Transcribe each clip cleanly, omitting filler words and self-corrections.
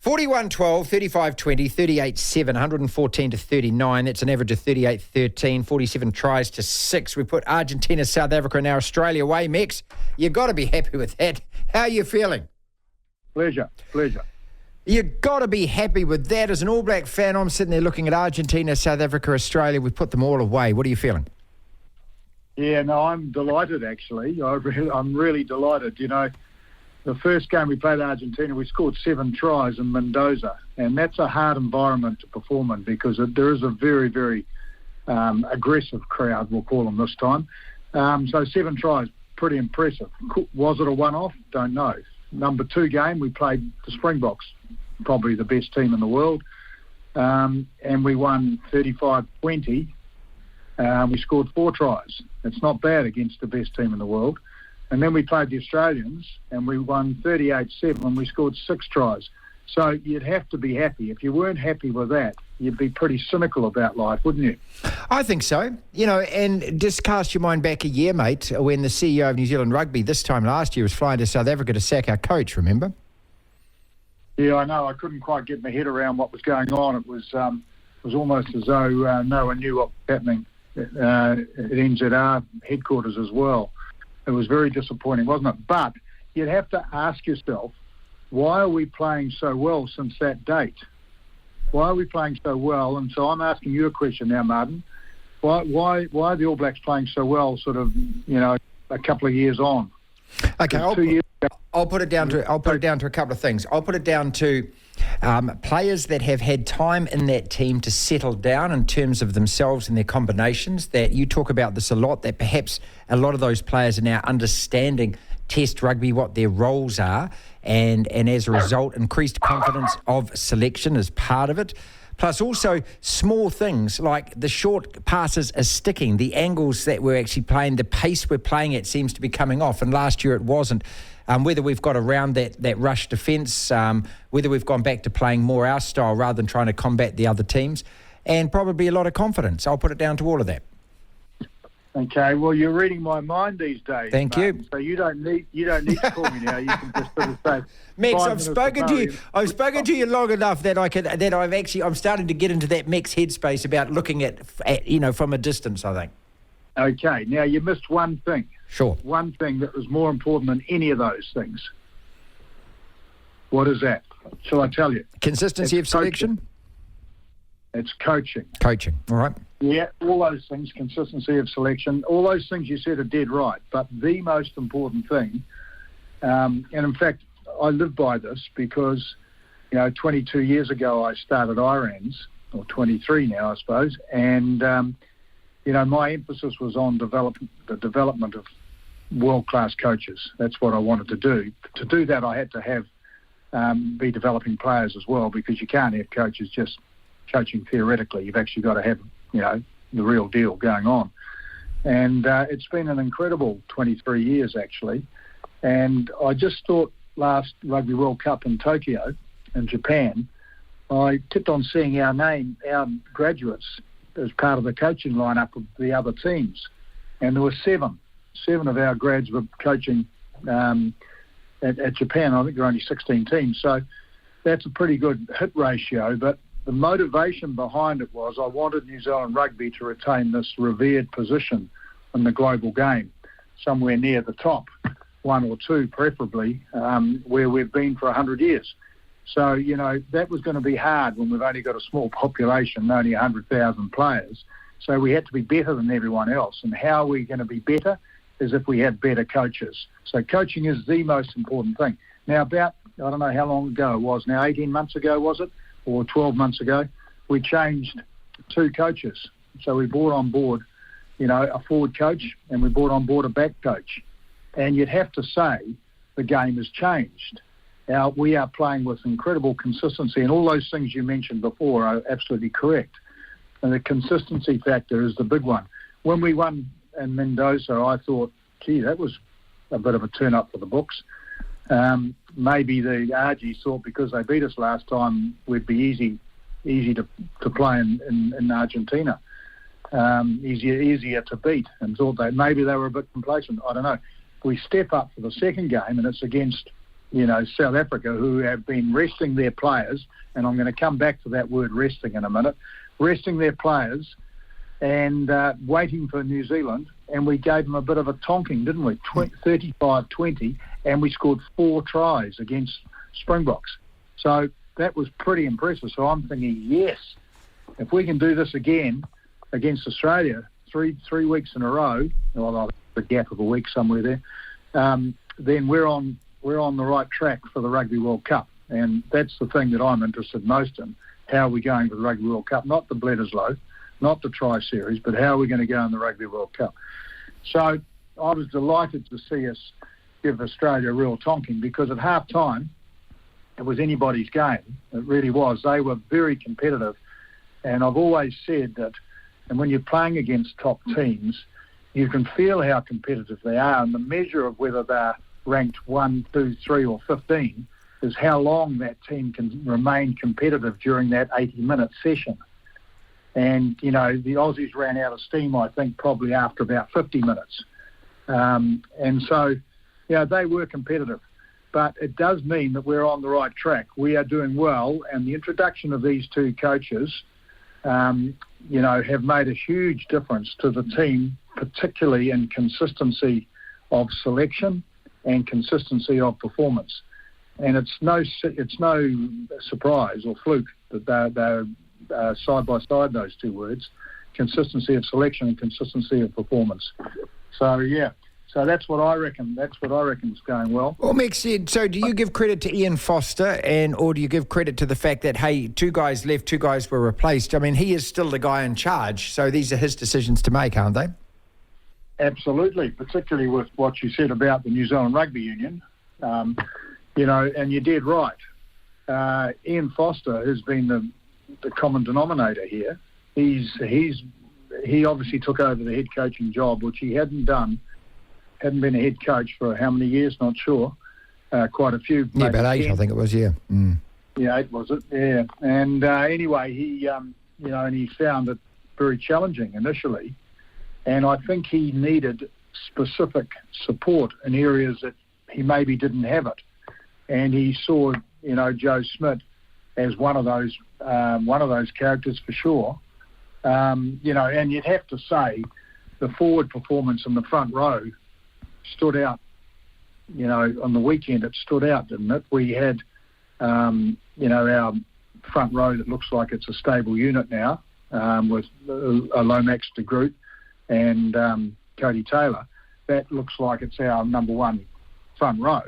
41-12, 35-20, 38-7, 114 to 39. That's an average of 38-13, 47 tries to 6. We put Argentina, South Africa, and now Australia away. Mex, you've got to be happy with that. How are you feeling? Pleasure. You've got to be happy with that. As an All Black fan, I'm sitting there looking at Argentina, South Africa, Australia. We put them all away. What are you feeling? Yeah, no, I'm delighted, actually. I'm really delighted. You know, the first game we played Argentina, we scored 7 tries in Mendoza, and that's a hard environment to perform in because there is a very, very aggressive crowd, we'll call them this time. So 7 tries, pretty impressive. Was it a one-off? Don't know. Number 2 game, we played the Springboks, probably the best team in the world, and we won 35-20. We scored 4 tries. It's not bad against the best team in the world. And then we played the Australians, and we won 38-7, and we scored 6 tries. So you'd have to be happy. If you weren't happy with that, you'd be pretty cynical about life, wouldn't you? I think so. You know, and just cast your mind back a year, mate, when the CEO of New Zealand Rugby this time last year was flying to South Africa to sack our coach, remember? Yeah, I know. I couldn't quite get my head around what was going on. It was almost as though no one knew what was happening at NZR headquarters as well. It was very disappointing, wasn't it? But you'd have to ask yourself, why are we playing so well since that date? Why are we playing so well? And so I'm asking you a question now, Martin. Why are the All Blacks playing so well sort of, you know, a couple of years on? Okay, I'll put it down to a couple of things. I'll put it down to players that have had time in that team to settle down in terms of themselves and their combinations. That you talk about this a lot, that perhaps a lot of those players are now understanding Test rugby, what their roles are, and as a result, increased confidence of selection is part of it. Plus also small things like the short passes are sticking, the angles that we're actually playing, the pace we're playing at seems to be coming off, and last year it wasn't. Whether we've got around that rush defence, whether we've gone back to playing more our style rather than trying to combat the other teams, and probably a lot of confidence. I'll put it down to all of that. Okay, well, you're reading my mind these days. Thank you. So you don't need to call me now. You can just sort of say, Mex, I've spoken to you long enough that I'm starting to get into that Mex headspace about looking at from a distance, I think. Okay, now you missed one thing. Sure. One thing that was more important than any of those things. What is that? Shall I tell you? Consistency of selection? It's coaching. Coaching, all right. Yeah, all those things, consistency of selection, all those things you said are dead right. But the most important thing, and in fact, I live by this because, 22 years ago I started IRANS, or 23 now, I suppose, and, my emphasis was on the development of world-class coaches. That's what I wanted to do. To do that, I had to be developing players as well, because you can't have coaches just coaching theoretically. You've actually got to have, the real deal going on. And it's been an incredible 23 years, actually. And I just thought last Rugby World Cup in Tokyo, in Japan, I kept on seeing our graduates, as part of the coaching lineup of the other teams. And there were seven of our grads were coaching at Japan. I think there are only 16 teams. So that's a pretty good hit ratio. But the motivation behind it was I wanted New Zealand Rugby to retain this revered position in the global game, somewhere near the top, 1 or 2 preferably, where we've been for 100 years. So, that was going to be hard when we've only got a small population, only 100,000 players. So we had to be better than everyone else. And how are we going to be better is if we have better coaches. So coaching is the most important thing. Now, I don't know how long ago it was now, 18 months ago, was it? Or 12 months ago, we changed 2 coaches. So we brought on board, a forward coach, and we brought on board a back coach. And you'd have to say the game has changed. Now, we are playing with incredible consistency, and all those things you mentioned before are absolutely correct. And the consistency factor is the big one. When we won in Mendoza, I thought, gee, that was a bit of a turn-up for the books. Maybe the RGs thought because they beat us last time, we'd be easy to play in Argentina, easier to beat, and thought maybe they were a bit complacent. I don't know. We step up for the second game, and it's against South Africa, who have been resting their players, and I'm going to come back to that word resting in a minute, resting their players and waiting for New Zealand, and we gave them a bit of a tonking, didn't we? 35-20, and we scored 4 tries against Springboks. So that was pretty impressive. So I'm thinking, yes, if we can do this again against Australia, three weeks in a row, well, a gap of a week somewhere there, then we're on the right track for the Rugby World Cup. And that's the thing that I'm interested most in. How are we going for the Rugby World Cup? Not the Bledisloe, not the Tri-Series, but how are we going to go in the Rugby World Cup? So I was delighted to see us give Australia a real tonking, because at half-time, it was anybody's game. It really was. They were very competitive. And I've always said that, and when you're playing against top teams, you can feel how competitive they are. And the measure of whether they're ranked 1, 2, 3 or 15 is how long that team can remain competitive during that 80-minute session. And, the Aussies ran out of steam, I think, probably after about 50 minutes. And so, they were competitive. But it does mean that we're on the right track. We are doing well, and the introduction of these 2 coaches, have made a huge difference to the team, particularly in consistency of selection and consistency of performance. And it's no surprise or fluke that they're side by side, those 2 words, consistency of selection and consistency of performance. So, yeah. So that's what I reckon. That's what I reckon is going well. Well, Mexted, so do you give credit to Ian Foster, or do you give credit to the fact that, hey, 2 guys left, 2 guys were replaced? I mean, he is still the guy in charge, so these are his decisions to make, aren't they? Absolutely, particularly with what you said about the New Zealand Rugby Union. And you did right. Ian Foster has been the common denominator here. He obviously took over the head coaching job, which he hadn't done. Hadn't been a head coach for how many years? Not sure. Quite a few. Yeah, about 8, 10. I think it was. Yeah. Mm. Yeah, 8 was it? Yeah. And anyway, he and he found it very challenging initially, and I think he needed specific support in areas that he maybe didn't have it, and he saw Joe Schmidt as one of those characters for sure. And you'd have to say the forward performance in the front row stood out. On the weekend it stood out, didn't it? We had, our front row that looks like it's a stable unit now, with a Low Mexted group and Cody Taylor. That looks like it's our number 1 front row,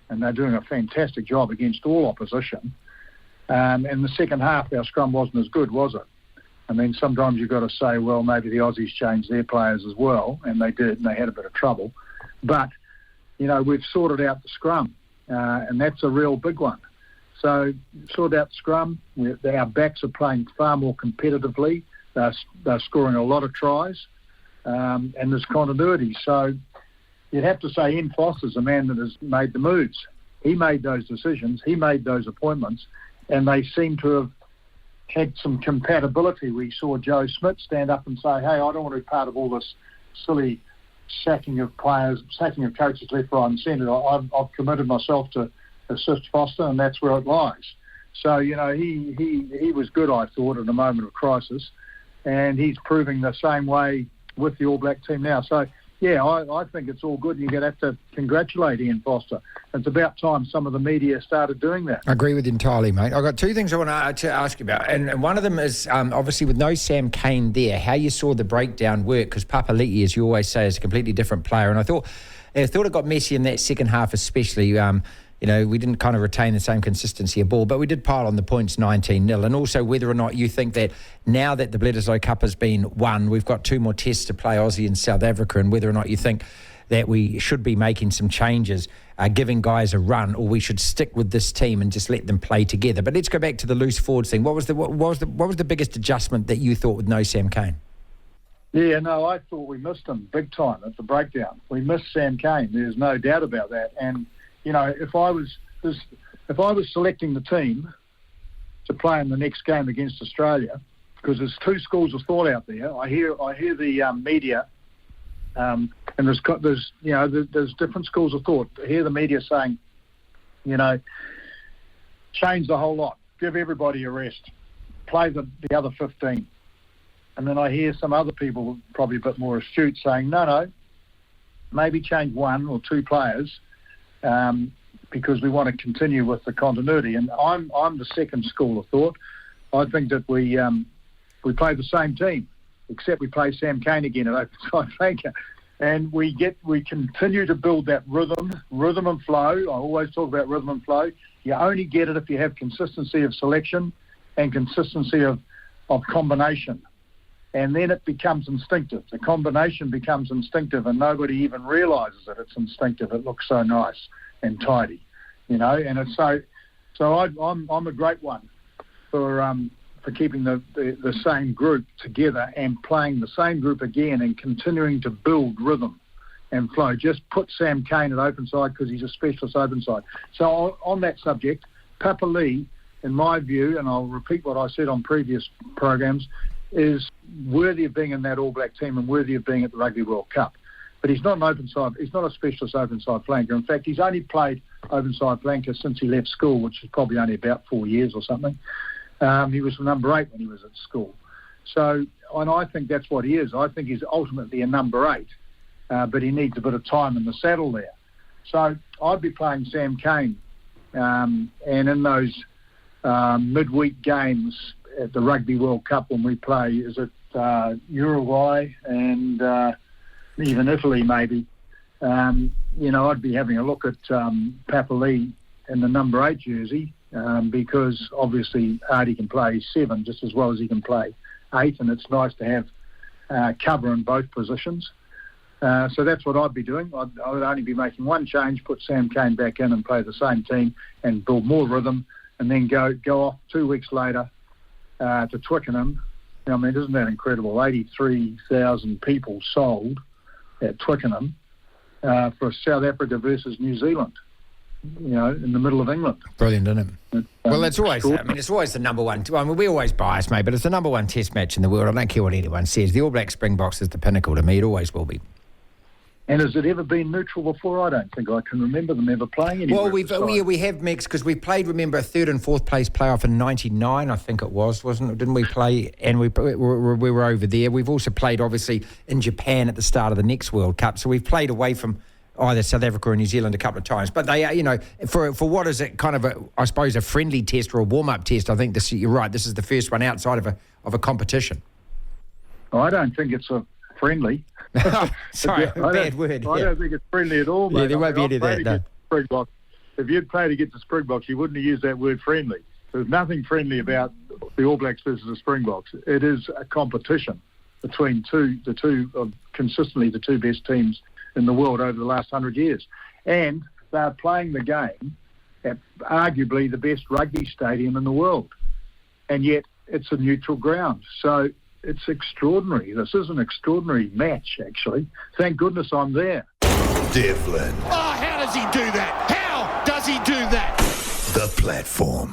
and they're doing a fantastic job against all opposition. In the second half, our scrum wasn't as good, was it? I mean, sometimes you've got to say, well, maybe the Aussies changed their players as well, and they did, and they had a bit of trouble. But, we've sorted out the scrum, and that's a real big one. So, sorted out the scrum. Our backs are playing far more competitively. They're scoring a lot of tries, and there's continuity. So, you'd have to say Ian Foster's a man that has made the moves. He made those decisions. He made those appointments, and they seem to have had some compatibility. We saw Joe Schmidt stand up and say, hey, I don't want to be part of all this silly sacking of coaches left, right and centre. I've committed myself to assist Foster, and that's where it lies. So, he was good, I thought, in a moment of crisis, and he's proving the same way with the All Black team now. So, yeah, I think it's all good. You're going to have to congratulate Ian Foster. It's about time some of the media started doing that. I agree with you entirely, mate. I've got 2 things I want to ask you about. And one of them is, obviously, with no Sam Cane there, how you saw the breakdown work, because Papali'i, as you always say, is a completely different player. And I thought it got messy in that second half especially. We didn't kind of retain the same consistency of ball, but we did pile on the points 19-0. And also whether or not you think that now that the Bledisloe Cup has been won, we've got 2 more tests to play, Aussie and South Africa, and whether or not you think that we should be making some changes, giving guys a run, or we should stick with this team and just let them play together. But let's go back to the loose forwards thing. What was the biggest adjustment that you thought with no Sam Cane? Yeah, no, I thought we missed him big time at the breakdown. We missed Sam Cane. There's no doubt about that. And if I was selecting the team to play in the next game against Australia, because there's 2 schools of thought out there. I hear the media, and there's different schools of thought. I hear the media saying change the whole lot. Give everybody a rest. Play the other 15. And then I hear some other people, probably a bit more astute, saying, no, maybe change one or two players because we want to continue with the continuity. And I'm the second school of thought. I think that we play the same team, except we play Sam Cane again at open side flanker. And we continue to build that rhythm and flow. I always talk about rhythm and flow. You only get it if you have consistency of selection and consistency of combination. And then it becomes instinctive. The combination becomes instinctive, and nobody even realises that it's instinctive. It looks so nice and tidy, And it's so I'm a great one for keeping the same group together and playing the same group again and continuing to build rhythm and flow. Just put Sam Cane at open side because he's a specialist open side. So on that subject, Papa Lee, in my view, and I'll repeat what I said on previous programs, is worthy of being in that All Black team and worthy of being at the Rugby World Cup. But he's not an open side. He's not a specialist open side flanker. In fact, he's only played open side flanker since he left school, which is probably only about 4 years or something. He was number 8 when he was at school. So, and I think that's what he is. I think he's ultimately a number 8, but he needs a bit of time in the saddle there. So I'd be playing Sam Cane, and in those midweek games at the Rugby World Cup when we play, is it Uruguay and even Italy maybe, I'd be having a look at Papa Lee in the number 8 jersey because obviously Artie can play 7 just as well as he can play 8, and it's nice to have cover in both positions. So that's what I'd be doing. I would only be making one change, put Sam Cane back in and play the same team and build more rhythm, and then go off 2 weeks later to Twickenham. I mean, isn't that incredible? 83,000 people sold at Twickenham for South Africa versus New Zealand, in the middle of England. Brilliant, isn't it? Well, it's always the number one. I mean, we always bias, mate, but it's the number one test match in the world. I don't care what anyone says. The All Black Springboks is the pinnacle to me. It always will be. And has it ever been neutral before? I don't think I can remember them ever playing anywhere. Well, we have mixed because we played, remember, a 3rd and 4th place playoff in '99, I think it was, wasn't it? Didn't we play? And we were over there. We've also played, obviously, in Japan at the start of the next World Cup. So we've played away from either South Africa or New Zealand a couple of times. But they are, for what is it, kind of I suppose, a friendly test or a warm-up test, I think you're right. This is the first one outside of a competition. I don't think it's a friendly. Sorry, bad word. I don't think it's friendly at all, mate. Yeah, there won't be any of that, no. If you'd played against the Springboks, you wouldn't have used that word friendly. There's nothing friendly about the All Blacks versus the Springboks. It is a competition between consistently the two best teams in the world over the last 100 years. And they're playing the game at arguably the best rugby stadium in the world. And yet it's a neutral ground. So it's extraordinary. This is an extraordinary match, actually. Thank goodness I'm there. Devlin. Oh, how does he do that? How does he do that? The Platform.